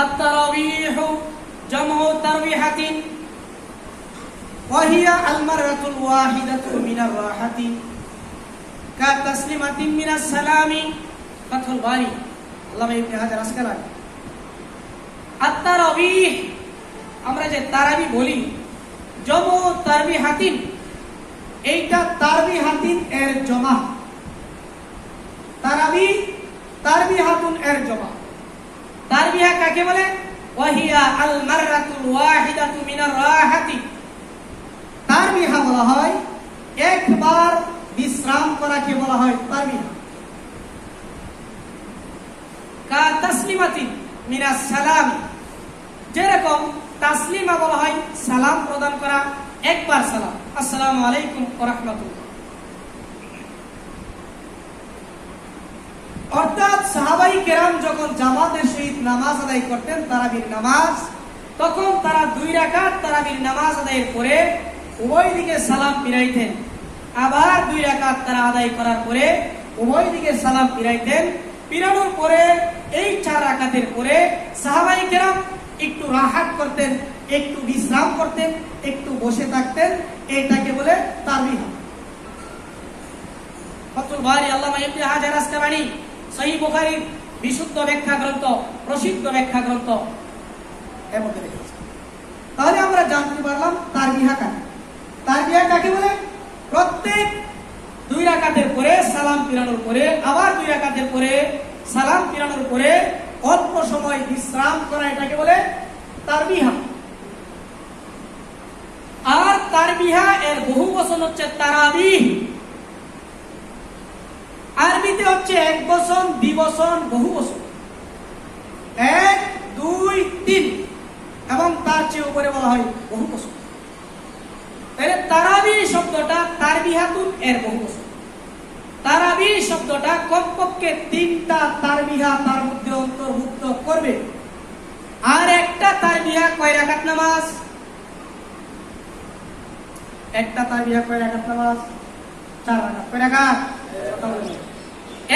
আত-তারাবিহু জামউ তারবিহাতিন ওয়া হিয়া আল-মাররাতুল ওয়াহিদাতু মিনার রাহাতি কা তাসলিমাতিন মিনাস সালামি। ফাথুল বারী আল্লামা ইবনে হাজার আসকালানী। আত-তারাবিহ আমরা যে তারাবি বলি, জামউ তারবিহাতিন, এইটা তারবিহাতিন এর জমা। তারাবি তারবিহাতুন এর জমা। তারবিহা কাকে বলে? ওয়াহিয়া আল মাররাতুল ওয়াহিদাতু মিনার রাহাতি। তারবিহা বলা হয় একবার বিশ্রাম করাকে বলা হয় তারবিহা। কা তাসলিমাতিন মিনাস সালাম, যেরকম তাসলিমা বলা হয় সালাম প্রদান করা, একবার সালাম, আসসালামু আলাইকুম ওয়া রাহমাতুল্লাহ। অর্থাৎ সাহাবাই কেরাম যখন জামাতের সহিত নামাজ আদায় করতেন, তারাবির নামাজ, তখন তারা 2 রাকাত তারাবির নামাজ আদায়ের পরে উভয় দিকে সালাম ফিরাইতেন। আবার 2 রাকাত তারা আদায় করার পরে উভয় দিকে সালাম ফিরাইতেন। ফিরানোর পরে এই 4 রাকাতের পরে সাহাবাই কেরাম একটু রাহাত করতেন, একটু বিশ্রাম করতেন, একটু বসে থাকতেন। এইটাকে বলে তারবিহ। ফাথুল বারী আল্লামা ইবনে হাজার আসকালানী সহিহ বুখারীর বিশুদ্ধ ব্যাখ্যা গ্রন্থ, প্রসিদ্ধ ব্যাখ্যা গ্রন্থ এর মধ্যে রেখেছে। তাহলে আমরা জানতে পারলাম তারবিহা কাকে। তারবিহা কাকে বলে? প্রত্যেক 2 রাকাতের পরে সালাম ফিরানোর পরে, আবার 2 রাকাতের পরে সালাম ফিরানোর পরে অল্প সময় বিশ্রাম করা, এটাকে বলে তারবিহা। আর তারবিহা এর বহুবচন হচ্ছে তারাবিহ। আরবিতে হচ্ছে একবচন, দ্বিবচন, বহুবচন। 1, 2, 3 এবং তার চেয়ে উপরে বলা হয় বহুবচন। তাহলে তারাবি শব্দটা তারবিহাতুন এর বহুবচন। তারাবি শব্দটা কমপক্ষে 3টা তারবিহা তার মধ্যে অন্তর্ভুক্ত করবে। আর একটা তারবিহা কয় রাকাত নামাজ? একটা তারবিহা কয় রাকাত নামাজ? 4 রাকাত। কয় রাকাত?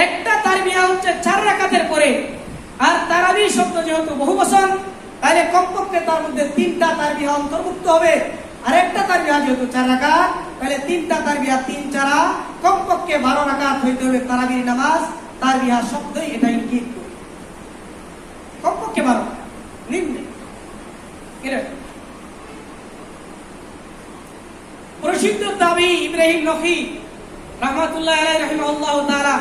একটা তারবিহা হচ্ছে 4 রাকাতের পরে। আর তারাবি শব্দ যেহেতু বহুবচন, তাহলে কমপক্ষে তার মধ্যে 3টা তারবিহা অন্তর্ভুক্ত হবে। আর একটা তারবিহা যেহেতু 4 রাকাত, তাহলে 3টা তারবিহা 3 4 কমপক্ষে 12 রাকাত হইতে হবে তারাবির নামাজ। তারবিহা শব্দই এটা ইঙ্গিত করে, কমপক্ষে 12 নিম্নে। প্রসিদ্ধ তাবী ইব্রাহিম নখী রাহমাতুল্লাহ আলাইহি রাহিমাহুল্লাহু তাআলা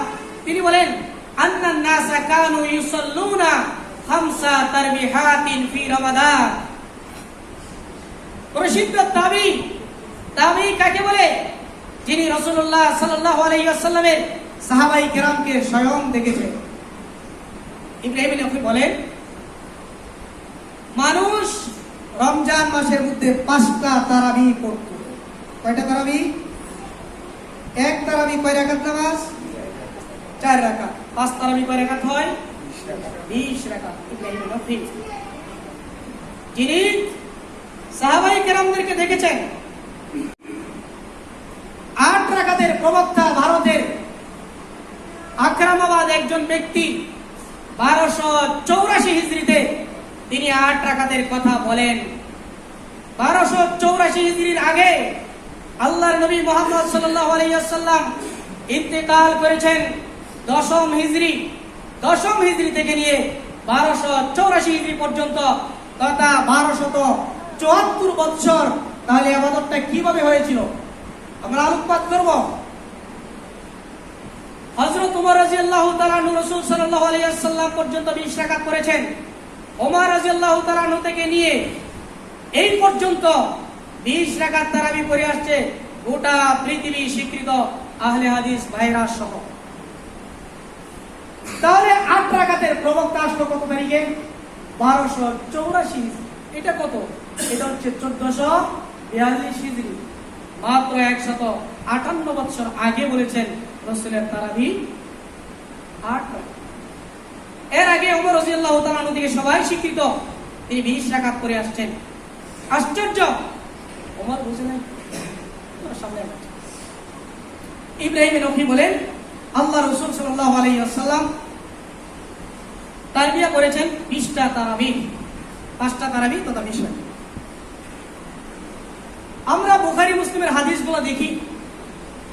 তিনি বলেন, আন্নান নাসা কানু ইউসাল্লুনা 5 তারবিহাতিন ফি রমাদান। প্রসিদ্ধ তাবী, তাবী কাকে বলে? যিনি রাসূলুল্লাহ সাল্লাল্লাহু আলাইহি ওয়াসাল্লামের সাহাবাই কেরামকে স্বয়ং দেখেছেন। ইব্রাহিম নখী বলেন, মানুষ রমজান মাসের মধ্যে 5টা তারাবি পড়ত। কয়টা তারাবি? এক তারাবি কয় রাকাত নামাজ? 4 রাকাত। 5 তারাবি কয় রাকাত হয়? 20 রাকাত। ইব্রাহিম নখী যিনি সাহাবায়ে কেরামদেরকে দেখেছেন, 8 রাকাতের প্রবক্তা, ভারতের আকরামাবাদ একজন ব্যক্তি 1284 হিজরিতে তিনি 8 রাকাতের কথা বলেন। 1284 হিজরির আগে আল্লাহর নবী মুহাম্মদ সাল্লাল্লাহু আলাইহি ওয়াসাল্লাম ইন্তেকাল করেছেন 10ম হিজরি। 10ম হিজরি থেকে নিয়ে 1284 হিজরি পর্যন্ত, তথা 1274 বছর। তাহলে ইবাদতটা কিভাবে হয়েছিল আমরা আলোকপাত করব। হযরত ওমর রাদিয়াল্লাহু তাআলা আনহু রাসূল সাল্লাল্লাহু আলাইহি ওয়াসাল্লাম পর্যন্ত 20 রাকাত করেছেন। ওমর রাদিয়াল্লাহু তাআলা আনহু থেকে নিয়ে এই পর্যন্ত 20 রাকাত তারাবি পড়ে আসছে গোটা পৃথিবী স্বীকৃত আহলে হাদিস ভাইরা সহ। তাহলে 8 রাকাতের প্রবক্তা আসলো কত তারিখে? 1284। এটা কত? এটা হচ্ছে 1442 হিজরি। মাত্র 158 বছর আগে বলেছেন রাসূলের তারাবি 8 রাকাত। এর আগে ওমর রাদিয়াল্লাহু তাআলা আনহু থেকে সবাই স্বীকৃত তিনি 20 রাকাত করে আসছেন। আশ্চর্য, ওমর বুঝে নাই। সামনে ইব্রাহিম নখী বলেন, আল্লাহ রাসূল সাল্লাল্লাহু আলাইহি ওয়াসাল্লাম তারবিয়া করেছেন 20টা তারাবি, 5টা তারাবি তথা 20 রাকাত। আমরা বুখারী মুসলিমের হাদিসগুলো দেখি।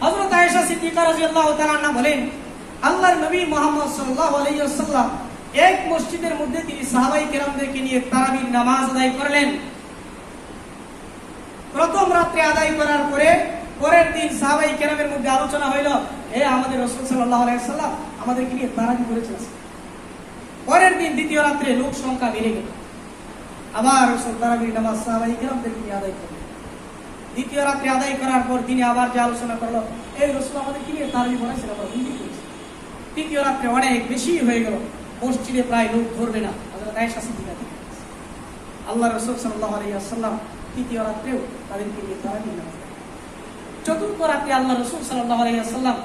হযরত আয়েশা সিদ্দিকা রাদিয়াল্লাহু তাআলা আনহা বলেন, আল্লাহর নবী মুহাম্মদ সাল্লাল্লাহু আলাইহি ওয়াসাল্লাম এক মসজিদের মধ্যে তিনি সাহাবায়ে কেরামদেরকে নিয়ে তারাবির নামাজ আদায় করলেন। প্রথম রাত্রে আদায় করার পরে পরের দিন সাহাবায়ে কেরামের মধ্যে আলোচনা হইল, আমাদের রাসূল সাল্লাল্লাহু আলাইহি ওয়াসাল্লাম আমাদেরকে নিয়ে তারাবি করেছেন। পরের দিন দ্বিতীয় রাত্রে লোক সংখ্যা বেড়ে গেল, আবার রাসূল তারাবির নামাজ সাহাবায়ে কেরামদেরকে নিয়ে আদায় করলেন। দ্বিতীয় রাত্রে আদায় করার পর তিনি আবার যে আলোচনা করলো, রাসূল আমাদেরকে নিয়ে তারাবি করেছেন, আমরা ভুল করেছি। তৃতীয় রাত্রে অনেক বেশি হয়ে গেল, মসজিদে প্রায় লোক ধরবে না। হযরত আয়েশা সিদ্দিকা আল্লাহ রাসূল সাল্লাল্লাহু আলাইহি ওয়াসাল্লাম তৃতীয় রাত্রেও তাদেরকে নিয়ে তারাবি নামাজ। চতুর্থ রাত্রে আল্লাহ রাসূল সাল্লাল্লাহু আলাইহি ওয়াসাল্লাম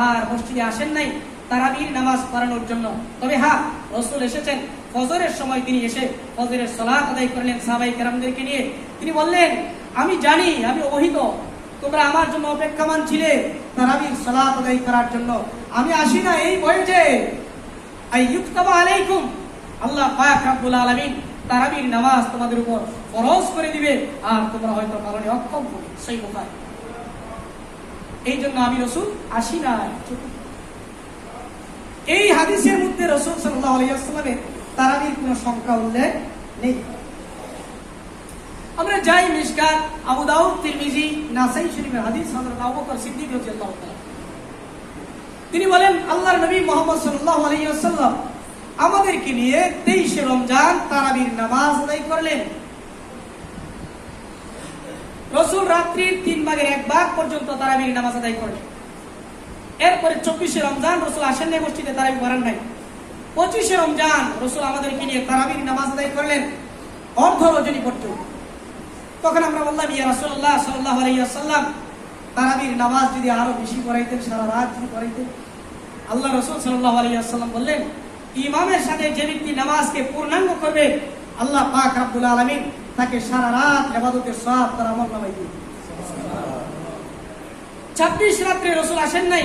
আর মসজিদে আসেন নাই তারাবির নামাজ পড়ানোর জন্য। তবে হ্যাঁ, রাসূল এসেছেন ফজরের সময়, তিনি এসে ফজরের সালাত আদায় করলেন সাহাবায়ে কেরামদেরকে নিয়ে। তিনি বললেন, আমি জানি, আমি অবহিত, তোমরা আমার জন্য অপেক্ষমান ছিলে তারাবির সালাত আদায় করার জন্য। আমি আসি না এই ভয়ে যে আইয়ুকতাবা আলাইকুম, আল্লাহ পাক রব্বুল আলামিন তারাবির নামাজ তোমাদের উপর ফরজ করে দিবে আর তোমরা হয়তো কারণে অক্ষম হবে। সেই বুখারী। এই জন্য আমি রাসূল আসি না। এই হাদিসের মধ্যে রাসূল সাল্লাল্লাহু আলাইহি ওয়াসাল্লামের তারাবির কোনো সংখ্যা উল্লেখ নেই। আমরা যাই মিশকাত, আবু দাউদ, তিরমিজি, নাসাই শরীফের হাদিস। হযরত আবু বকর সিদ্দিক রাদিয়াল্লাহু তাআলা তিনি বলেন, আল্লাহর নবী মুহাম্মদ সাল্লাল্লাহু আলাইহি ওয়াসাল্লাম আমাদেরকে নিয়ে 23শে রমজান তারাবির নামাজ আদায় করলেন। রাসূল রাত্রির 3 ভাগের 1 ভাগ পর্যন্ত তারাবির নামাজ আদায় করলেন। এরপরে 24শে রমজান রাসূল আসেন নাই, মসজিদে তারাবি পড়ান নাই। 25শে রমজান রাসূল আমাদেরকে নিয়ে তারাবির নামাজ আদায় করলেন অর্ধ রজনী পর্যন্ত। তখন আমরা বললাম, ইয়া রাসূলুল্লাহ সাল্লাল্লাহু আলাইহি ওয়াসাল্লাম তারাবির নামাজ যদি আরো বেশি পড়াইতেন, সারা রাত যদি পড়াইতেন। আল্লাহ রাসূল সাল্লাল্লাহু আলাইহি ওয়াসাল্লাম বললেন, ইমামের সাথে যে ব্যক্তি নামাজকে পূর্ণাঙ্গ করবে, আল্লাহ পাক রব্বুল আলামিন তাকে সারা রাত ইবাদতের সওয়াব তার আমলনামায় দিবেন। 26 রাত্রে রাসূল আসেন নাই।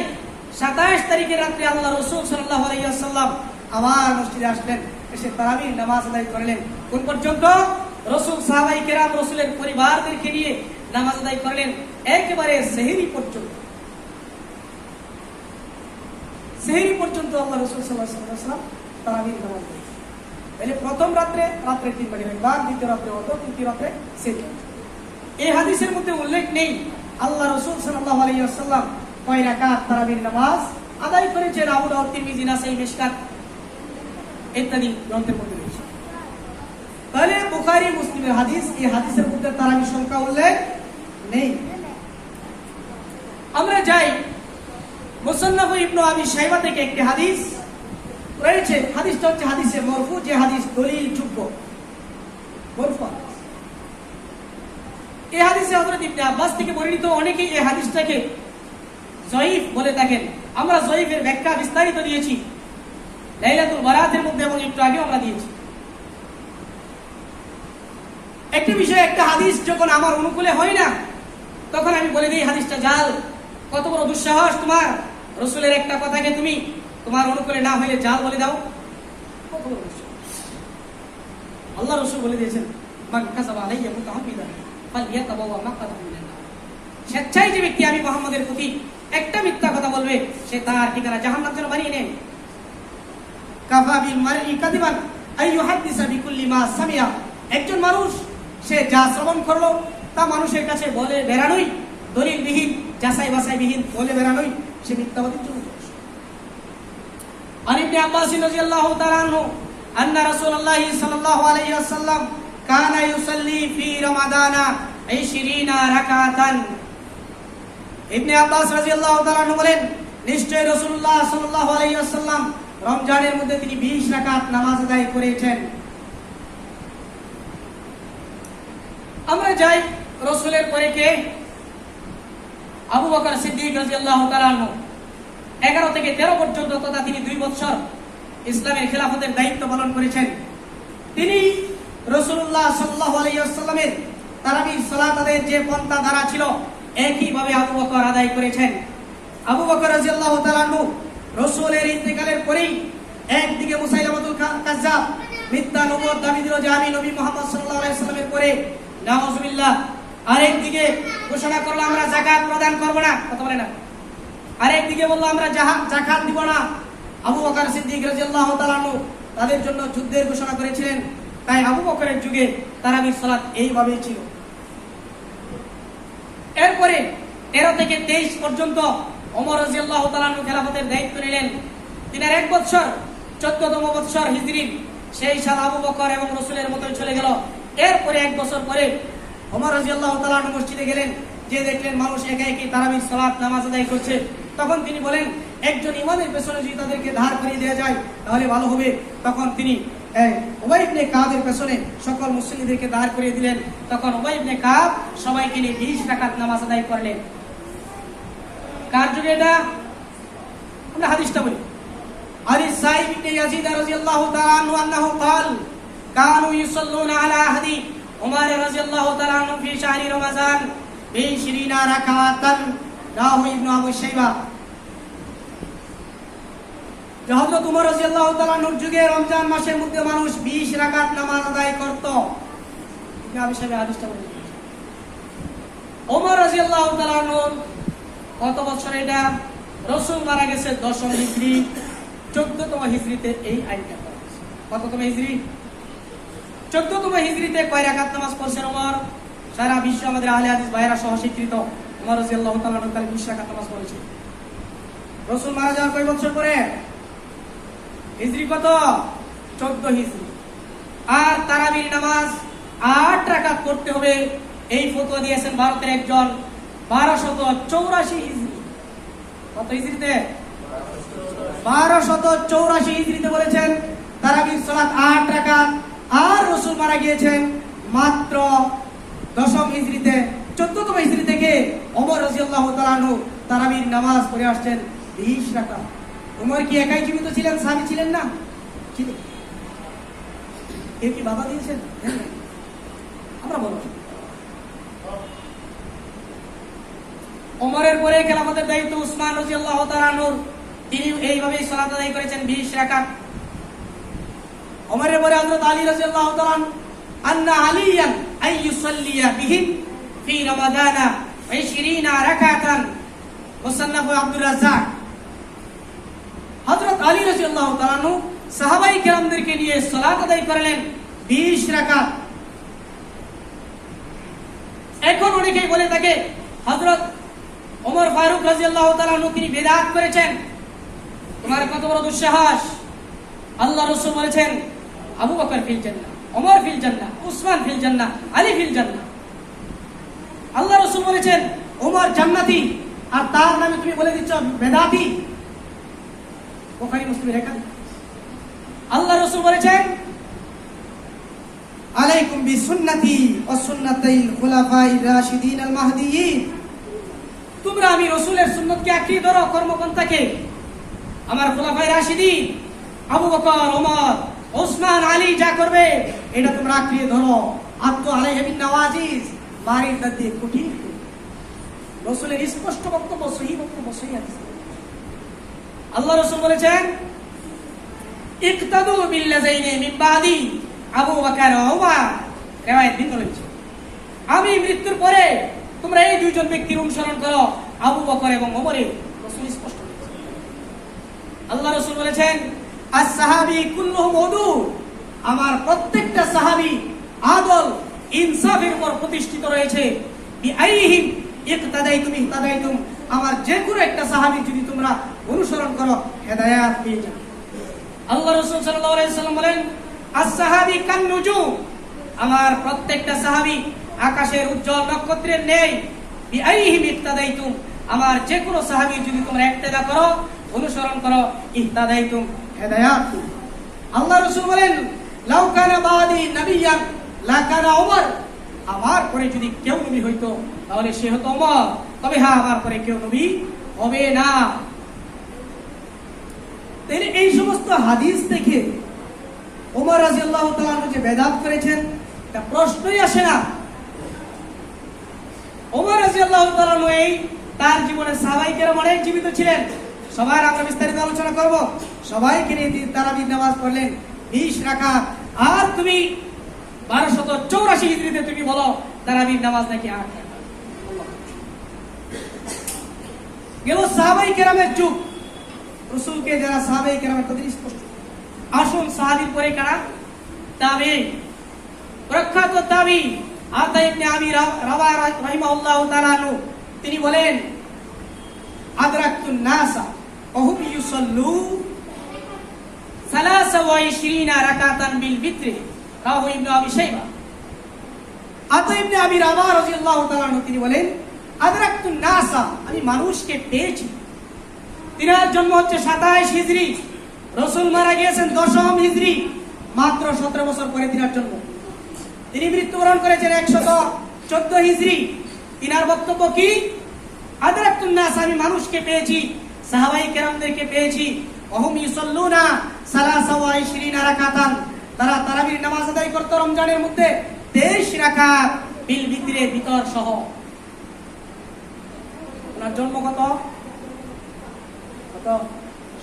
27 তারিখের রাত্রে আল্লাহ রাসূল সাল্লাল্লাহু আলাইহি ওয়াসাল্লাম আবার মসজিদে আসলেন, এসে তারাবির নামাজ আদায় করলেন। কোন পর্যন্ত? রাসূল সাহাবায়ে কেরাম রাসূলের পরিবারদেরকে নিয়ে নামাজ আদায় করলেন একেবারে সেহরি পর্যন্ত। সেহরি পর্যন্ত আল্লাহ রাসূল সাল্লাল্লাহু আলাইহি ওয়াসাল্লাম তারাবির নামাজ পড়লেন। তাহলে প্রথম রাত্রে 3 ভাগের 1 ভাগ, দ্বিতীয় রাত্রে অর্ধ, তৃতীয় রাত্রে সেহরি। এই হাদিসের মধ্যে উল্লেখ নেই আল্লাহ রাসূল সাল্লাল্লাহু আলাইহি ওয়াসাল্লাম কয় রাকাত তারাবির নামাজ আদায় করেছেন। আবু দাউদ, তিরমিজি, নাসাই, মিশকাত ইত্যাদি গ্রন্থের মধ্যে রয়েছে। তাহলে বুখারী মুসলিমের হাদিস, এই হাদিসের মধ্যে তারাবির সংখ্যা উল্লেখ নেই। আমরা যাই মুসান্নাফ ইবনে আবি শাইবা থেকে একটি হাদিস রয়েছে। হাদিসটা হচ্ছে হাদিসে মারফু, যে হাদিস দলিল যোগ্য মারফু। এই হাদিসে হযরত ইবনে আব্বাস থেকে বর্ণিত। অনেকেই এই হাদিসটাকে জয়ীফ বলে থাকেন। আমরা জয়ীফের ব্যাখ্যা বিস্তারিত দিয়েছি লাইলাতুল বারাতের মধ্যে, এবং একটু আগে আমরা দিয়েছি। একটা বিষয়, একটা হাদিস যখন আমার অনুকূলে হয় না, তখন আমি বলে দিই হাদিসটা জাল। কত বড় দুঃসাহস তোমার, রাসূলের একটা কথাকে তুমি তোমার অনুকূলে না হইলে জাল বলে দাও। কত বড় দুঃসাহস! আল্লাহ রাসূল বলে দিয়েছেন, মান কাযাবা আলাইয়া মুতাআম্মিদান ফালইয়াতাবাওয়া মাকআদাহু মিনান নার। স্বেচ্ছায় যে ব্যক্তি আমি মুহাম্মদের প্রতি একটা মিথ্যা কথা বলবে, সে তার ঠিকানা জাহান্নাম যেন বানিয়ে নেয়। কাফা বিল মারই কাযিবান আই ইউহাদ্দিসা বিকুল্লি মা সামিয়া। একজন মানুষ সে যা শ্রবণ করলো তা মানুষের কাছে বলে বেরানোই, দলিলবিহীন, যাচাই বাছাইবিহীন বলে বেরানোই সে মিথ্যাবাদীর জন্য। আর ইবনে আব্বাস রাদিয়াল্লাহু তাআলা আনহু আন্না রাসূলুল্লাহ সাল্লাল্লাহু আলাইহি ওয়াসাল্লাম কানা ইউসাল্লি ফি রমাদানা 20 রাকাতান। ইবনে আব্বাস রাদিয়াল্লাহু তাআলা আনহু বলেন, নিশ্চয় রাসূলুল্লাহ সাল্লাল্লাহু আলাইহি ওয়াসাল্লাম রমজানের মধ্যে তিনি 20 রাকাত নামাজ আদায় করেছেন। আমরা যাই রাসূলের পরে কে? আবু বকর সিদ্দিক রাদিয়াল্লাহু তাআলা আনহু। 11 থেকে 13 পর্যন্ত তথা তিনি 2 বছর ইসলামের খেলাফতের দায়িত্ব পালন করেছেন। তিনি রাসূলুল্লাহ সাল্লাল্লাহু আলাইহি ওয়াসাল্লামের তারাবির সালাত আদায়ের যে পন্থা ধারা ছিল, একইভাবে আবু বকর আদায় করেছেন। আবু বকর রাদিয়াল্লাহু তাআলা আনহু রাসূলের ইন্তেকালের পরেই একদিকে মুসাইলামাতুল কাজ্জাব মিথ্যা নবুয়ত দাবি দিল যে আমি নবী মুহাম্মদ সাল্লাল্লাহু আলাইহি সাল্লামের পরে, নাউজুবিল্লাহ। আরেকদিকে ঘোষণা করলো আমরা যাকাত প্রদান করব না, কথা বলে না। আরেকদিকে বললো আমরা যাকাত দিব না। আবু বকর সিদ্দিক রাদিয়াল্লাহু তাআলা আনহু তাদের জন্য যুদ্ধের ঘোষণা করেছিলেন। তাই আবু বকরের যুগে তারাবির সালাত এইভাবেই ছিল। এরপরে 13 থেকে 23 পর্যন্ত ওমর রাদিয়াল্লাহু তাআলা আনহু খেলাফতের দায়িত্ব নিলেন। তিনার 1 বছর 14তম বছর হিজরির সেই সাল আবু বকর এবং রাসূলের মতোই চলে গেল। এরপরে 1 বছর পরে ওমর রাদিয়াল্লাহু তাআলা আনহু মসজিদে গেলেন, যে দেখলেন মানুষ একা একই তারাবির সালাত নামাজ আদায় করছে। তখন তিনি বলেন একজন ইমামের পেছনে যদি তাদেরকে ধার করিয়ে দেওয়া যায় তাহলে ভালো হবে। তখন তিনি উবাই ইবনে কাবের পেছনে সকল মুসল্লিদেরকে দাঁড় করিয়ে দিলেন। তখন উবাই ইবনে কাব সবাইকে নিয়ে 20 রাকাত নামাজ আদায় করলেন। কার যুগে এটা? আমরা হাদিসটা বলি। আলী সাইব ইবনে ইয়াজিদ রাদিয়াল্লাহু তাআলা আনহু আন্নাহু قال كانوا يصلون على عهد عمر رضي الله تعالى عنه في شهر رمضان ب20 ركعة রাহু ইবনে আবু শাইবা। হযরত ওমর রাদিয়াল্লাহু তাআলা আনহুর যুগে রমজান মাসের মধ্যে মানুষ 20 রাকাত নামাজ আদায় করত। ইবনে আবু শাইবা হাদিসটা বলেন। ওমর রাদিয়াল্লাহু তাআলা আনহুর কত বছর এটা? রাসূল মারা গেছে 10ম হিজরি, 14তম হিজরিতে এই আইনটা করা হয়েছে। কততম হিজরি? 14তম হিজরিতে কয় রাকাত নামাজ পড়ছেন ওমর? সারা বিশ্ব আমাদের আহলে হাদিস ভাইরা সহ স্বীকৃত ওমর রাদিয়াল্লাহু তাআলা আনহু 20 রাকাত নামাজ পড়েছেন। রাসূল মারা যাওয়ার কয় বছর পরে? হিজরি কত? 14 হিজরি। আর তারাবির নামাজ 8 রাকাত পড়তে হবে এই ফতোয়া দিয়েছেন ভারতের একজন 1284 হিজরি। কত হিজরিতে? 1284 হিজরিতে বলেছেন তারাবির সালাত 8 রাকাত। আর রাসূল মারা গিয়েছেন মাত্র 10ম হিজরিতে। 14তম হিজরি থেকে ওমর রাদিয়াল্লাহু তাআলা আনহু তারাবির নামাজ পড়ে আসছেন 20 রাকাত। ওমর কি একাই জীবিত ছিলেন? সাহাবী ছিলেন না? ছিলেন। এর কি বাধা দিয়েছেন? আমরা বলব ওমরের পরে খেলাফতের দায়িত্ব উসমান রাদিয়াল্লাহু তাআলা আনহু, তিনি এইভাবেই সালাত আদায় করেছেন 20 রাকাত। ওমরের পরে হযরত আলী রাদিয়াল্লাহু তাআলা আন্না আলিয়ান আইয়ুসাল্লিয়া বিহিম ফি রমাদানা 20 রাকাতান মুসান্নাফ আব্দুর রাজ্জাক। হযরত আলী রাদিয়াল্লাহু তাআলা আনহু সাহাবায়ে কেরামদেরকে নিয়ে সালাত আদায় করলেন 20 রাকাত। এখন অনেকেই বলে থাকে হযরত ওমর ফারুক রাদিয়াল্লাহু তাআলা আনহু তিনি বিদআত করেছেন। তোমার কত বড় দুঃসাহস! আল্লাহ রাসূল বলেছেন আবু বকর ফিল জান্নাহ, ওমর ফিল জান্নাহ, উসমান ফিল জান্নাহ, আলী ফিল জান্নাহ। আল্লাহ রাসূল বলেছেন ওমর জান্নাতি, আর তার নামে তুমি বলে দিচ্ছ বেদাতি। বুখারী মুসলিমের রেখায় আল্লাহ রাসূল বলেছেন আলাইকুম বিসুন্নতি ওয়া সুন্নাতাইল খুলাফায়ে রাশিদিন আল মাহদিয়িন। তোমরা আমি রাসূলের সুন্নাতকে আঁকড়ে ধরো, কর্মপন্থাকে। আমার খুলাফায়ে রাশিদিন আবু বকর, ওমর, ওসমান, আলী যা করবে এটা তোমরা আঁকড়ে ধরো। আত্তু আলাইহি বিন নওয়াজিজ, বাড়ির দাঁত দিয়ে কুটি। রাসূলের স্পষ্ট বক্তব্য, সহিহ বক্তব্য, সহিহ হাদিস। আল্লাহ রাসূল বলেছেন ইকতাদু বিল্লাযাইনি মিন বাদি আবু বকর ওয়া ওমর। riwayat ভিন্ন রয়েছে। আমি মৃত্যুর পরে তোমরা এই দুইজন ব্যক্তির অনুসরণ করো, আবু বকর এবং ওমরের। রাসূল স্পষ্ট বলেছেন। আল্লাহ রাসূল বলেছেন আস-সাহাবী কুল্লুহুম উদুল। আমার প্রত্যেকটা সাহাবী আদল, ইনসাফের উপর প্রতিষ্ঠিত রয়েছে। বিআইহিম ইকতাদাইতুম ইহতাদাইতুম। আমার যে কোনো একটা সাহাবী যদি তোমরা অনুসরণ করো হেদায়েত পেয়ে যাবে। আল্লাহ রাসূল সাল্লাল্লাহু আলাইহি ওয়াসাল্লাম বলেন আস-সাহাবী কান নুজুম। আমার প্রত্যেকটা সাহাবী আকাশের উজ্জ্বল নক্ষত্রের ন্যায়। বিআইহিম ইকতাদাইতুম। আমার যে কোনো সাহাবী যদি তোমরা ইক্তেদা করো, অনুসরণ করো, ইহতাদাইতুম, হেদায়েত। আল্লাহ রাসূল বলেন লাউ কানা বাদি নবিয়ান লা কানা ওমর। আমার পরে যদি কেউ নবী হইতো তাহলে সে হতো ওমর। তবে হ্যাঁ, আমার পরে কেউ নবী হবে না। এই সমস্ত হাদিস দেখে ওমর রাদিয়াল্লাহু তাআলা আনহু যে বেদাত করেছেন এটা প্রশ্নই আসে না। ওমর রাদিয়াল্লাহু তাআলা আনহু তার জীবনে সাহাবায়ে কেরাম অনেক জীবিত ছিলেন, সবার আমরা বিস্তারিত আলোচনা করব। সবাইকে নিয়ে তারাবির নামাজ পড়লেন 20 রাকাত। আর তুমি 1284 হিজরিতে তুমি বলো তারাবির নামাজ নাকি 8 রাকাত। গেল সাহাবায়ে কেরামের যুগ, রাসূলকে যারা সাহাবায়ে কেরামের তাদের স্পষ্ট। আসুন সাহাবীর পরে কারা? তাবেঈন, প্রখ্যাত তাবেঈ আতা ইবনে আবি রাওয়া রাহিমাহুল্লাহু তাআলা তিনি বলেন, আদরাকতুন নাসা ওয়া হুম ইউসাল্লু 23 রাকাতান বিল বিত্রি, রাওয়াহু ইবনে আবি শাইবা। আতা ইবনে আবি রাওয়া রাদিয়াল্লাহু তাআলা তিনি বলেন, আদরাকতুন নাসা, আমি মানুষকে পেয়েছি। তিনার জন্ম হচ্ছে 27 হিজরি, রাসূল মারা গিয়েছেন 10ম হিজরি, মাত্র 17 বছর পরে তিনার জন্ম। তিনি মৃত্যুবরণ করেছেন 114 হিজরি। তিনার বক্তব্য কি? আদরাকতুন নাস, আমি মানুষকে পেয়েছি, সাহাবায়ে কেরামদেরকে পেয়েছি। ওহুম ইউসাল্লুনা 23 রাকাতান, তারা তারাবির নামাজ আদায় করত রমজানের মধ্যে 23 রাকাত বিল ভিতরে, ভিতর সহ। ওনার জন্ম কত?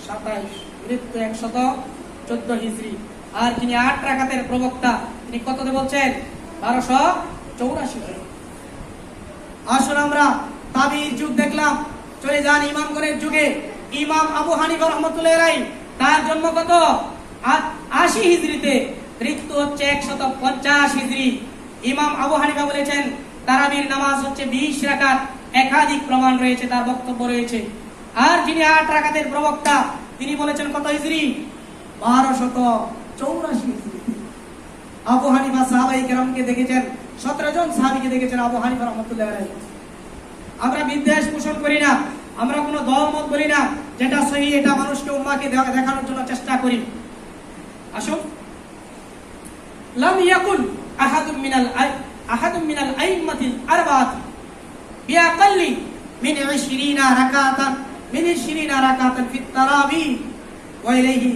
27, মৃত্যু 114 হিজরি। আর তিনি 8 রাকাতের প্রবক্তা। তিনি কততে বলছেন? 1284। আসুন আমরা তাবিঈর যুগ দেখলাম, চলে যান ইমামগণের যুগে। ইমাম আবু হানিফা রাহমাতুল্লাহি আলাইহি, তার জন্ম কত? 80 হিজরিতে, মৃত্যু হচ্ছে 150 হিজরি। ইমাম আবু হানিফা বলেছেন তারাবির নামাজ হচ্ছে 20 রাকাত। একাধিক প্রমাণ রয়েছে, তার বক্তব্য রয়েছে। আর যিনি 8 রাকাতের প্রবক্তা, তিনি বলেছেন কত হিজরি? 1284 হিজরি। আবু হানিফা সাহাবায়ে কেরামকে দেখেছেন, 17 জন সাহাবীকে দেখেছেন আবু হানিফা রাহমাতুল্লাহি আলাইহি। আমরা বিদ্বেষ পোষণ করি না, আমরা কোনো দলমত বলি না, যেটা সহিহ এটা মানুষকে উম্মাহকে দেখানোর জন্য চেষ্টা করি। আসুন, লাম ইয়াকুল আহাদুম মিনাল আইম্মাতিল আরবাআতি বিআকাল্লি মিন 20 রাকাতান ফিত তারাবি ওয়া ইলাইহি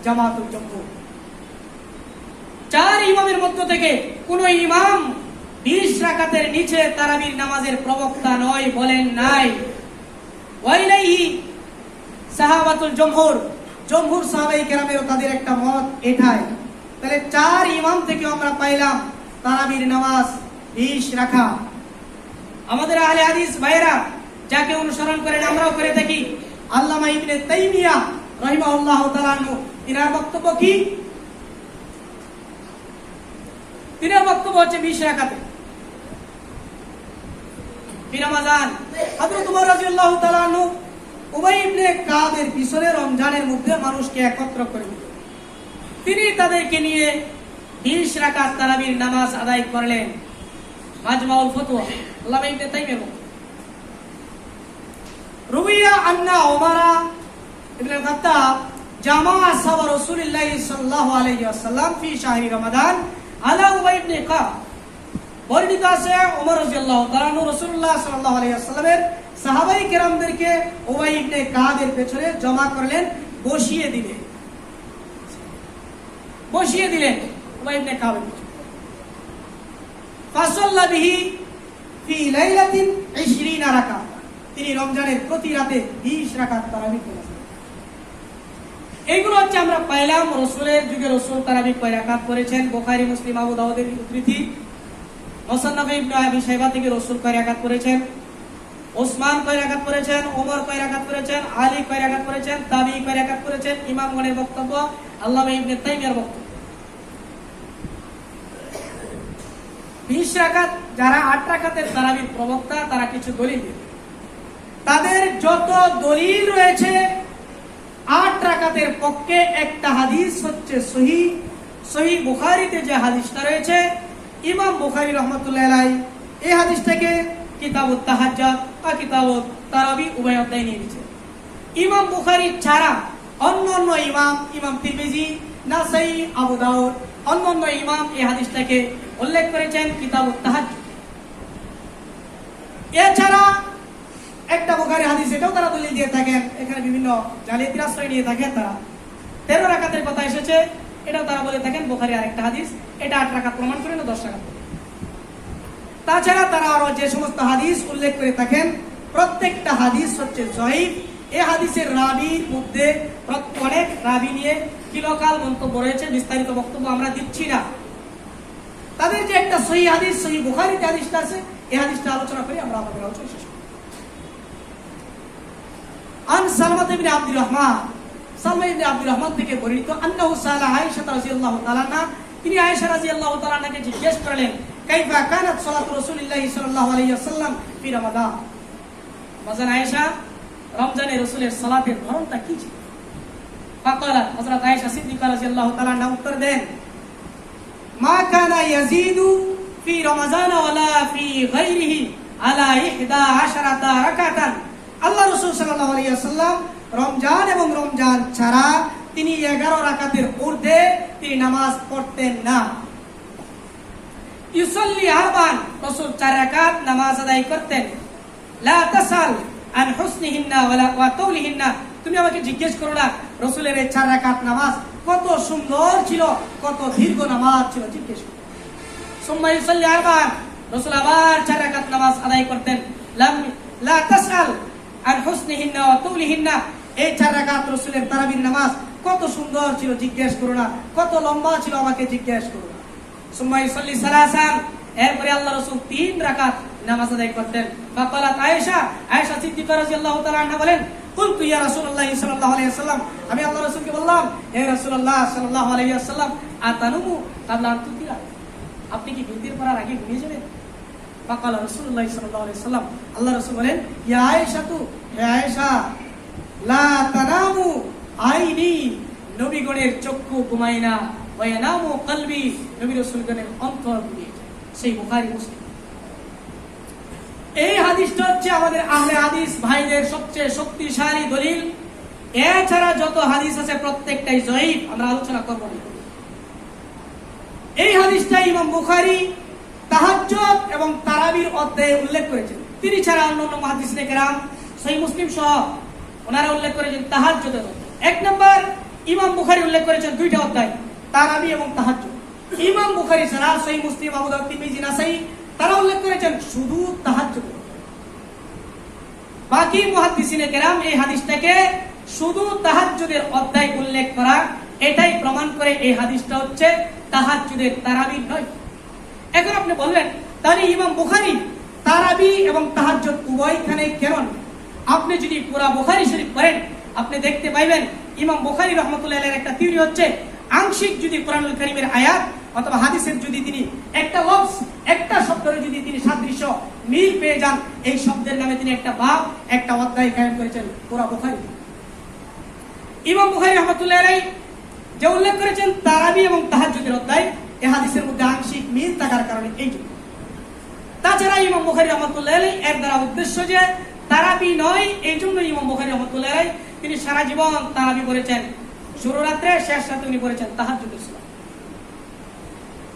জামাতুল জমহুর। 4 ইমামের মধ্য থেকে কোন ইমাম 20 রাকাতের নিচে তারাবির নামাজের প্রবক্তা নয়, বলেন নাই। ওয়া ইলাইহি সাহাবাতুল জমহুর, জমহুর সাহাবায়ে কেরামের তাদের একটা মত এটাই। তাহলে 4 ইমাম থেকে আমরা পাইলাম তারাবির নামাজ 20 রাকাত। আমাদের আহলে হাদিস ভাইরা যাকে অনুসরণ করেন, আমরাও করে থাকি, আল্লামা ইবনে তাইমিয়া রাহিমাহুল্লাহু তাআলা, তিনার বক্তব্য কি? তিনার বক্তব্য হচ্ছে 20 রাকাতে বিনামাজান। হযরত ওমর রাদিয়াল্লাহু তাআলা আনহু উবাই ইবনে কাবের পিছনে রমজানের মধ্যে মানুষকে একত্র করে দিলেন। তিনি তাদেরকে নিয়ে 20 রাকাত তারাবির নামাজ আদায় করলেন। মাজমাউল ফতোয়া, আল্লামা ইবনে তাইমিয়া। রুবিয়া আন্না ওমরা ইবনে খাত্তাব জামাআ সাওয়া রাসূলুল্লাহ সাল্লাল্লাহু আলাইহি ওয়াসাল্লাম ফি শাহরি রমাদান আলা উবাই ইবনে কাব। বর্ণিত আছে ওমর রাদিয়াল্লাহু তাআলা রাসূলুল্লাহ সাল্লাল্লাহু আলাইহি ওয়াসাল্লামের সাহাবায়ে কেরামদেরকে উবাই ইবনে কাবের পেছনে জমা করলেন, বসিয়ে দিলেন উবাই ইবনে কাবের পেছনে। ফাসাল্লা বিহি ফি লাইলাতিন 20 রাকাত, তিনি রমজানের প্রতি রাতে 20 রাকাত তারাবি করেছেন। এইগুলো হচ্ছে আমরা পাইলাম রাসূলের যুগে। রাসূল তারাবি কয় রাকাত করেছেন? বুখারী, মুসলিম, আবু দাউদের উদ্ধৃতি। মুসান্নাফ ইবনে আবি শাইবা থেকে রাসূল কয় রাকাত করেছেন? ওসমান কয় রাকাত করেছেন? ওমর কয় রাকাত করেছেন? আলী কয় রাকাত করেছেন? তাবী কয় রাকাত করেছেন? ইমামগণের বক্তব্য, আল্লামা ইবনে তাইমিয়ার বক্তব্য। 20 রাকাত, যারা 8 রাকাতের তারাবির প্রবক্তা, তারা কিছু দলিল দিবে। তাদের যত দলিল রয়েছে 8 রাকাতের পক্ষে, একটা হাদিস হচ্ছে সহিহ বুখারীতে যে হাদিসটা রয়েছে, ইমাম বুখারী রাহমাতুল্লাহি আলাইহি এই হাদিসটাকে কিতাবুত তাহাজ্জুদ বা কিতাবুত তারাবি উভয় অধ্যায়ে নিয়ে নিয়েছে। ইমাম বুখারী ছাড়া অন্যান্য ইমাম তিরমিজি, নাসাই, আবু দাউদ, অন্যান্য ইমাম এই হাদিসটাকে উল্লেখ করেছেন কিতাবুত তাহাজ্জুদ। এছাড়া একটা বুখারী হাদিস, এটাও তারা দলিল দিয়ে থাকেন, এখানে বিভিন্ন জালিয়াতির আশ্রয় নিয়ে থাকেন তারা। 13 রাকাতের কথা এসেছে, এটাও তারা বলে থাকেন বুখারী আরেকটা হাদিস, এটা 8 রাকাত প্রমাণ করে না 10 রাকাত। তাছাড়া তারা আরো যে সমস্ত হাদিস উল্লেখ করে থাকেন, প্রত্যেকটা হাদিস হচ্ছে জয়ীফ, এই হাদিসের রাবীর মধ্যে অনেক রাবী নিয়ে কিলোকাল মন্তব্য রয়েছে, বিস্তারিত বক্তব্য আমরা দিচ্ছি না। তাদের যে একটা সহিহ হাদিস, সহিহ বুখারীতে হাদিসটা আছে, এই হাদিসটা আলোচনা করি আমরা আমাদের আলোচনা শেষ করি। আন সালমা ইবনে আব্দুর রহমান, সালমা ইবনে আব্দুর রহমান থেকে বর্ণিত, আন্নাহু সালা আয়েশা রাদিয়াল্লাহু তাআলা আনহা, তিনি আয়েশা রাদিয়াল্লাহু তাআলা আনহাকে জিজ্ঞেস করলেন, কাইফা কানাত সালাতু রাসূলিল্লাহ সাল্লাল্লাহু আলাইহি ওয়াসাল্লাম ফি রমাদান। বাজান আয়েশা, রমজানে রাসূলের সালাতের ধরনটা কি ছিল? ফাকালাত, হযরত আয়েশা সিদ্দিকা রাদিয়াল্লাহু তাআলা আনহা উত্তর দেন, মা কানা ইয়াজিদু ফি রমাজান ওয়ালা ফি গায়রিহি আলা 11 রাকাতান। আল্লাহ রাসূল সাল্লাল্লাহু আলাইহি ওয়াসাল্লাম রমজান এবং রমজান ছাড়া তিনি 11 রাকাতের ঊর্ধ্বে তিনি নামাজ পড়তেন না। ইউসাল্লি আরবান, রাসূল 4 রাকাত নামাজ আদায় করতেন। লা তাসাল আন হুসনিহিন্না ওয়া তাওলিহিন্না, তুমি আমাকে জিজ্ঞেস করো না রাসূলের এই 4 রাকাত নামাজ কত সুন্দর ছিল, কত দীর্ঘ নামাজ ছিল, জিজ্ঞেস করো। সুম্মা ইউসাল্লি আরবান, রাসূল আবার 4 রাকাত নামাজ আদায় করতেন। লা তাসাল আন হুসনিহিন্না ওয়া তাওলিহিন্না, এই 4 রাকাত রাসূলের তারাবির নামাজ কত সুন্দর ছিল, জিজ্ঞেস করো না, কত লম্বা ছিল, আমাকে জিজ্ঞেস করো না। সুম্মা ইউসাল্লি সালাসান, এরপরে আল্লাহ রাসূল 3 রাকাত নামাজ আদায় করতেন। ফাকালাত আয়েশা, আয়েশা সিদ্দিকা রাদিয়াল্লাহু তাআলা আনহা বলেন, কুলতু ইয়া রাসূলুল্লাহ সাল্লাল্লাহু আলাইহি ওয়াসাল্লাম, আমি আল্লাহ রাসূলকে বললাম, হে রাসূলুল্লাহ সাল্লাল্লাহু আলাইহি ওয়াসাল্লাম, আতানুমু কাবলা আন তুতিরা, আপনি কি বিরতির পড়ার আগে ঘুমিয়ে যাবেন? ফাকালা রাসূলুল্লাহ সাল্লাল্লাহু আলাইহি ওয়াসাল্লাম, আল্লাহ রাসূল বলেন, ইয়া আয়েশা তু, হে আয়েশা, লা তানামু আইনি, নবীগণের চক্ষু ঘুমায় না, ওয়া ইয়ানামু কলবি, নবী রাসূলগণের অন্তর ঘুমিয়ে যায়। সেই বুখারী মুসলিম। এই হাদিসটা হচ্ছে আমাদের আহলে হাদিস ভাইদের সবচেয়ে শক্তিশালী দলিল। এছাড়া যত হাদিস আছে প্রত্যেকটাই জয়ীফ, আমরা আলোচনা করব না। এই হাদিসটা ইমাম বুখারী তাহাজ্জুদ এবং তারাবির অধ্যায়ে উল্লেখ করেছেন। তিনি ছাড়া অন্যান্য মুহাদ্দিসিনে কেরাম সহিহ মুসলিম সহ ওনারা উল্লেখ করেছেন তাহাজ্জুদের অধ্যায়। এক নম্বর ইমাম বুখারী উল্লেখ করেছেন 2টা অধ্যায়, তারাবি এবং তাহাজ্জুদ। ইমাম বুখারী ছাড়া সহিহ মুসলিম, আবু দাউদ, তিরমিজি, নাসাই তারা উল্লেখ করেছেন শুধু তাহাজ্জুদ। বাকি মুহাদ্দিসিনে কেরাম এই হাদিসটাকে শুধু তাহাজ্জুদের অধ্যায় উল্লেখ করা, এটাই প্রমাণ করে এই হাদিসটা হচ্ছে তাহাজ্জুদের তারাবির নয়। এখন আপনি বলবেন, তাহলে ইমাম বুখারী তারাবি এবং তাহাজ্জুদ উভয়খানে কেন? আপনি যদি পুরা বুখারী শরীফ পড়েন, আপনি দেখতে পাইবেন ইমাম বুখারী রাহমাতুল্লাহি আলাইহির একটা থিওরি হচ্ছে, আংশিক যদি কোরআনুল কারীমের আয়াত অথবা হাদিসের যদি তিনি একটা লফজ, একটা শব্দের যদি তিনি সাদৃশ্য মিল পেয়ে যান, এই শব্দের নামে তিনি একটা বাব, একটা অধ্যায় কায়েম করেছেন পুরা বুখারী। ইমাম বুখারী রাহমাতুল্লাহি আলাইহি যে উল্লেখ করেছেন তারাবি এবং তাহাজ্জুদের অধ্যায়, এই হাদিসের মধ্যে আংশিক মিল থাকার কারণে এই জন্য। তাছাড়া ইমাম বুখারী রাহমাতুল্লাহি আলাইহি এর দ্বারা উদ্দেশ্য যে তারাবি নয়, এই জন্য ইমাম বুখারী রাহমাতুল্লাহি আলাইহি তিনি সারা জীবন তারাবি করেছেন, শুরু রাত্রে শেষ রাতে উনি করেছেন তাহাজ্জুদের সালাত।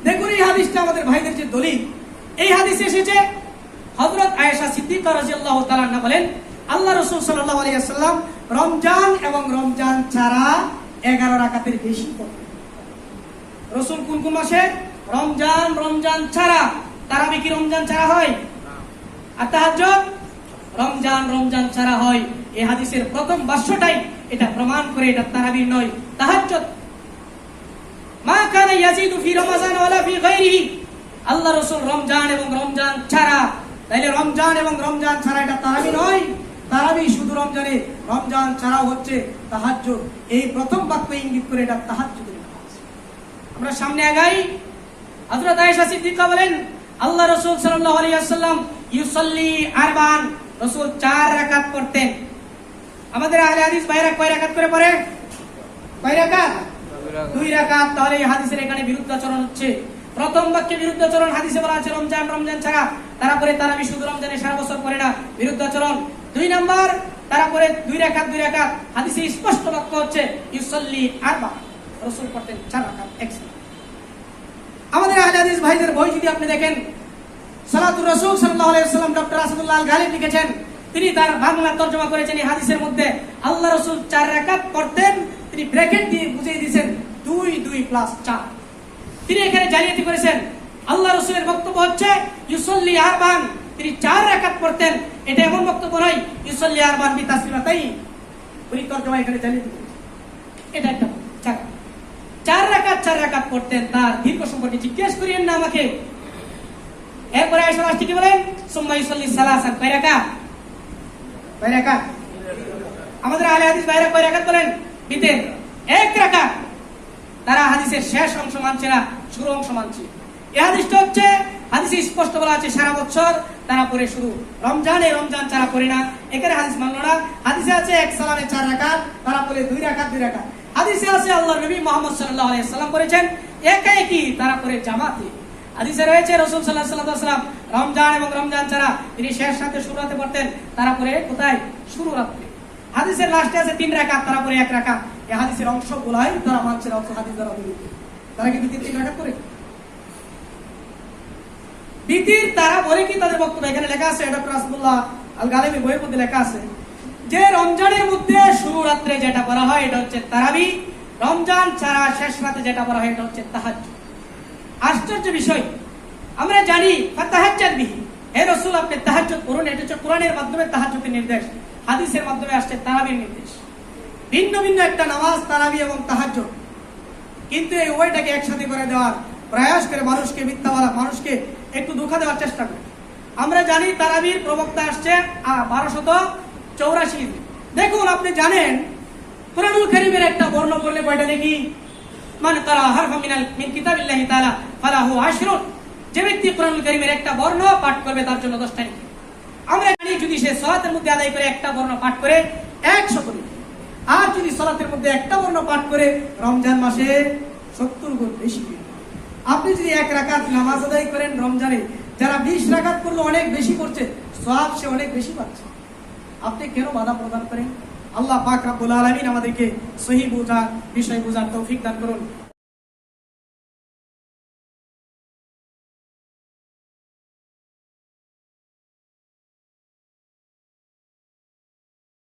দেখুন এই হাদিসটা আমাদের ভাইদের যে দলিল, এই হাদিসে এসেছে হযরত আয়েশা সিদ্দিকা রাদিয়াল্লাহু তাআলা আনহা বলেন, আল্লাহ রাসূল সাল্লাল্লাহু আলাইহি ওয়াসাল্লাম রমজান এবং রমজান ছাড়া 11 রাকাতের বেশি পড়তেন। রাসূল কোন কোন মাসে? রমজান, রমজান ছাড়া। তারাবি কি রমজান ছাড়া হয়? আর তাহাজ্জুদ রমজান, রমজান ছাড়া হয়। এই হাদিসের প্রথম ভাষ্যটাই এটা প্রমাণ করে এটা তারাবির নয়, তাহাজ্জুদ। মা কানা ইয়াজিদু ফি রমাজান ওয়ালা ফি গায়রিহি, আল্লাহ রাসূল রমজান এবং রমজান ছাড়া, তাইলে রমজান এবং রমজান ছাড়া এটা তারাবি নয়। তারাবি শুধু রমজানে, রমজান ছাড়াও হচ্ছে তাহাজ্জুদ। এই প্রথম বাক্য ইঙ্গিত করে এটা তাহাজ্জুদের নামাজ। আমরা সামনে আগাই। হযরত আয়েশা সিদ্দিকা বলেন, আল্লাহ রাসূল সাল্লাল্লাহু আলাইহি ওয়াসাল্লাম ইউসাল্লি আরবান, রাসূল 4 রাকাত পড়তেন। আমাদের আহলে হাদিস ভাইরা কয় রাকাত করে পড়ে? কয় রাকাত? 2 রাকাত। তাহলে এই হাদিসের এখানে বিরুদ্ধাচরণ হচ্ছে। প্রথম বাক্যে বিরুদ্ধাচরণ, হাদিসে বলা আছে রমজান, রমজান ছাড়া। তারপরে তারাবি শুধু রমজানে সারা বছর পড়ে না, বিরুদ্ধাচরণ। 2 নাম্বার, তারপরে 2 রাকাত, 2 রাকাত। হাদিসে স্পষ্ট বাক্য হচ্ছে ইউসাল্লি আরবা, রাসূল পড়তেন 4 রাকাত একসাথে। আমাদের আহলে হাদিস ভাইদের বই যদি আপনি দেখেন, সালাতুর রাসূল সাল্লাল্লাহু আলাইহি ওয়াসাল্লাম, ডক্টর আসাদুল্লাহ আল গালিব লিখেছেন, তিনি তার বাংলা তরজমা করেছেন এই হাদিসের মধ্যে আল্লাহ রাসূল 4 রাকাত পড়তেন, তিনি ব্র্যাকেট দিয়ে বুঝিয়ে দিয়েছেন 2 2 + 4। তিনি এখানে জালিয়াতি করেছেন। আল্লাহ রাসূলের বক্তব্য হচ্ছে ইউসাল্লি আরবান, তিনি 4 রাকাত পড়তেন। এটা এমন বক্তব্য নয় ইউসাল্লি আরবান বি তাসলিমাতাইন, উনি তর্জমা এখানে চালিয়ে দিতেন। এটা একটা চার রাকাত পড়তেন। তার দীর্ঘ সম্পর্কে জিজ্ঞেস করিয়েন না আমাকে। এরপরে আয়েশা রাশিদি বলেন সুম্মা ইউসাল্লি সালাসান, কয় রাকাত? আমাদের আহলে হাদিস ভাইরা কয় রাকাত বলেন? দিতেন এক রাকাত। তারা হাদিসের শেষ অংশ মানছে না, শুরু অংশ মানছে। এই হাদিসটা হচ্ছে হাদিসে স্পষ্ট বলা আছে সারা বছর তারা পড়ে, শুরু রমজানে রমজান ছাড়া পড়ে না। এখানে হাদিস মানলো না। হাদিসে আছে এক সালামে 4 রাকাত, তারা পড়ে 2 রাকাত 2 রাকাত। হাদিসে আছে আল্লাহর নবী মুহাম্মদ সাল্লাল্লাহু আলাইহি সাল্লাম করেছেন একাকি, তারা পড়ে জামাতে। হাদিসে রয়েছে রাসূল সাল্লাল্লাহু আলাইহি ওয়াসাল্লাম রমজান এবং রমজান ছাড়া তিনি শেষ রাতে শুরু রাতে পড়তেন, তারা পড়ে কোথায়? শুরু রাতে। হাদিসের লাস্টে আছে 3 রাকাত, তারা পড়ে 1 রাকাত। এই হাদিসের অংশগুলাই তারা মানছে না, হাদিস দ্বারা অভিযোগ। তারা কি 3 রাকাত করে বিতির? তারা বলে কি তাদের বক্তব্য এখানে লেখা আছে, ডক্টর রাসূলুল্লাহ আল গালিবি বইয়ের মধ্যে লেখা আছে যে রমজানের মধ্যে শুরু রাতে যেটা করা হয় এটা হচ্ছে তারাবি, রমজান ছাড়া শেষ রাতে যেটা করা হয় এটা হচ্ছে তাহাজ্জুদ। আশ্চর্য বিষয়, আমরা জানি ফাতাহাজ্জাদ বিহি, হে রাসূল আপনি তাহাজ্জুদ করুন, এটা হচ্ছে কোরআনের মাধ্যমে তাহাজ্জুদের নির্দেশ, হাদিসের মাধ্যমে আসছে তারাবির নির্দেশ। ভিন্ন ভিন্ন একটা নামাজ তারাবি এবং তাহাজ্জুদ, কিন্তু এই উভয়টাকে একসাথে করে দেওয়ার প্রয়াস করে মানুষকে মিথ্যা বলা, মানুষকে একটু ধোঁকা দেওয়ার চেষ্টা করে। আমরা জানি তারাবির প্রবক্তা আসছে 1284। দেখুন আপনি জানেন কুরআনুল কারীমের একটা বর্ণ পড়লে কয়টা দেখি? মান তারা হারফা মিন কিতাবিল্লাহি তাআলা ফালাহু আশরুন, যে ব্যক্তি কুরআনুল কারীমের একটা বর্ণ পাঠ করবে তার জন্য 10টা নেকি। আমরা জানি যদি সে সালাতের মধ্যে আদায় করে একটা বর্ণ পাঠ করে 100 নেকি, আর যদি সালাতের মধ্যে একটা বর্ণ পাঠ করে রমজান মাসে 70 গুণ বেশি। আপনি যদি 1 রাকাত নামাজ আদায় করেন রমজানে, যারা 20 রাকাত করলে অনেক বেশি করছে, সওয়াব সে অনেক বেশি পাচ্ছে। আপনি কেন বাধা প্রদান করেন? আল্লাহ পাক রব্বুল আলামিন আমাদেরকে সহিহ বুঝা বিষয় বুঝার তৌফিক দান করুন।